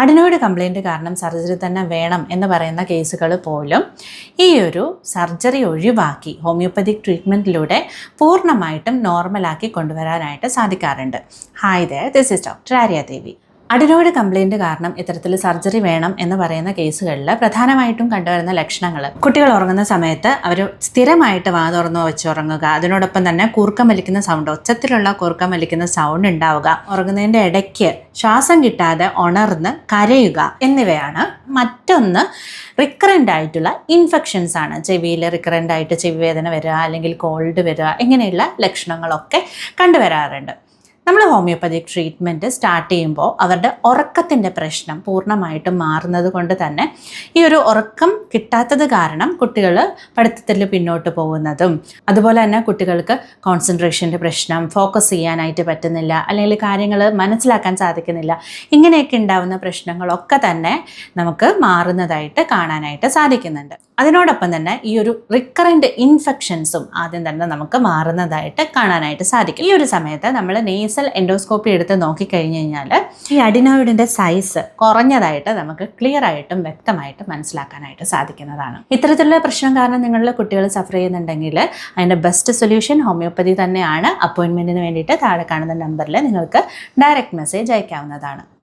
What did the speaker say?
Adenoid complaint കാരണം surgery തന്നെ വേണം എന്ന് പറയുന്ന കേസുകൾ പോലും ഈ ഒരു സർജറി ഒഴിവാക്കി ഹോമിയോപ്പതിക് ട്രീറ്റ്മെൻറ്റിലൂടെ പൂർണ്ണമായിട്ടും നോർമലാക്കി കൊണ്ടുവരാനായിട്ട് സാധിക്കാറുണ്ട്. Hi there, this is doctor Arya Devi. Adenoid complaint കാരണം ഇത്തരത്തിൽ സർജറി വേണം എന്ന് പറയുന്ന കേസുകളിൽ പ്രധാനമായിട്ടും കണ്ടുവരുന്ന ലക്ഷണങ്ങൾ, കുട്ടികൾ ഉറങ്ങുന്ന സമയത്ത് അവർ സ്ഥിരമായിട്ട് വാ തുറന്നോ വെച്ചുറങ്ങുക, അതിനോടൊപ്പം തന്നെ കൂർക്കം വലിക്കുന്ന സൗണ്ട്, ഒച്ചത്തിലുള്ള കൂർക്കം വലിക്കുന്ന സൗണ്ട് ഉണ്ടാവുക, ഉറങ്ങുന്നതിൻ്റെ ഇടയ്ക്ക് ശ്വാസം കിട്ടാതെ ഉണർന്ന് കരയുക എന്നിവയാണ്. മറ്റൊന്ന് റിക്കറൻ്റ് ആയിട്ടുള്ള ഇൻഫെക്ഷൻസ് ആണ്. ചെവിയിൽ റിക്കറൻ്റ് ആയിട്ട് ചെവി വേദന വരിക, അല്ലെങ്കിൽ കോൾഡ് വരിക, ഇങ്ങനെയുള്ള ലക്ഷണങ്ങളൊക്കെ കണ്ടുവരാറുണ്ട്. നമ്മൾ ഹോമിയോപ്പതിക് ട്രീറ്റ്മെൻറ്റ് സ്റ്റാർട്ട് ചെയ്യുമ്പോൾ അവരുടെ ഉറക്കത്തിൻ്റെ പ്രശ്നം പൂർണ്ണമായിട്ടും മാറുന്നത് കൊണ്ട് തന്നെ ഈ ഒരു ഉറക്കം കിട്ടാത്തത് കാരണം കുട്ടികൾ പഠിത്തത്തിൽ പിന്നോട്ട് പോകുന്നതും, അതുപോലെ തന്നെ കുട്ടികൾക്ക് കോൺസെൻട്രേഷൻ്റെ പ്രശ്നം, ഫോക്കസ് ചെയ്യാനായിട്ട് പറ്റുന്നില്ല, അല്ലെങ്കിൽ കാര്യങ്ങൾ മനസ്സിലാക്കാൻ സാധിക്കുന്നില്ല, ഇങ്ങനെയൊക്കെ ഉണ്ടാകുന്ന പ്രശ്നങ്ങളൊക്കെ തന്നെ നമുക്ക് മാറുന്നതായിട്ട് കാണാനായിട്ട് സാധിക്കുന്നുണ്ട്. അതിനോടൊപ്പം തന്നെ ഈ ഒരു റിക്കറൻ്റ് ഇൻഫെക്ഷൻസും ആദ്യം തന്നെ നമുക്ക് മാറുന്നതായിട്ട് കാണാനായിട്ട് സാധിക്കും. ഈ ഒരു സമയത്ത് നമ്മൾ നേസൽ എൻഡോസ്കോപ്പി എടുത്ത് നോക്കിക്കഴിഞ്ഞ് കഴിഞ്ഞാൽ ഈ അഡിനോയിഡിൻ്റെ സൈസ് കുറഞ്ഞതായിട്ട് നമുക്ക് ക്ലിയർ ആയിട്ടും വ്യക്തമായിട്ടും മനസ്സിലാക്കാനായിട്ട് സാധിക്കുന്നതാണ്. ഇത്തരത്തിലുള്ള പ്രശ്നം കാരണം നിങ്ങളുടെ കുട്ടികൾ സഫർ ചെയ്യുന്നുണ്ടെങ്കിൽ അതിൻ്റെ ബെസ്റ്റ് സൊല്യൂഷൻ ഹോമിയോപ്പതി തന്നെയാണ്. അപ്പോയിൻമെൻറ്റിന് വേണ്ടിയിട്ട് താഴെ കാണുന്ന നമ്പറിൽ നിങ്ങൾക്ക് ഡയറക്റ്റ് മെസ്സേജ് അയക്കാവുന്നതാണ്.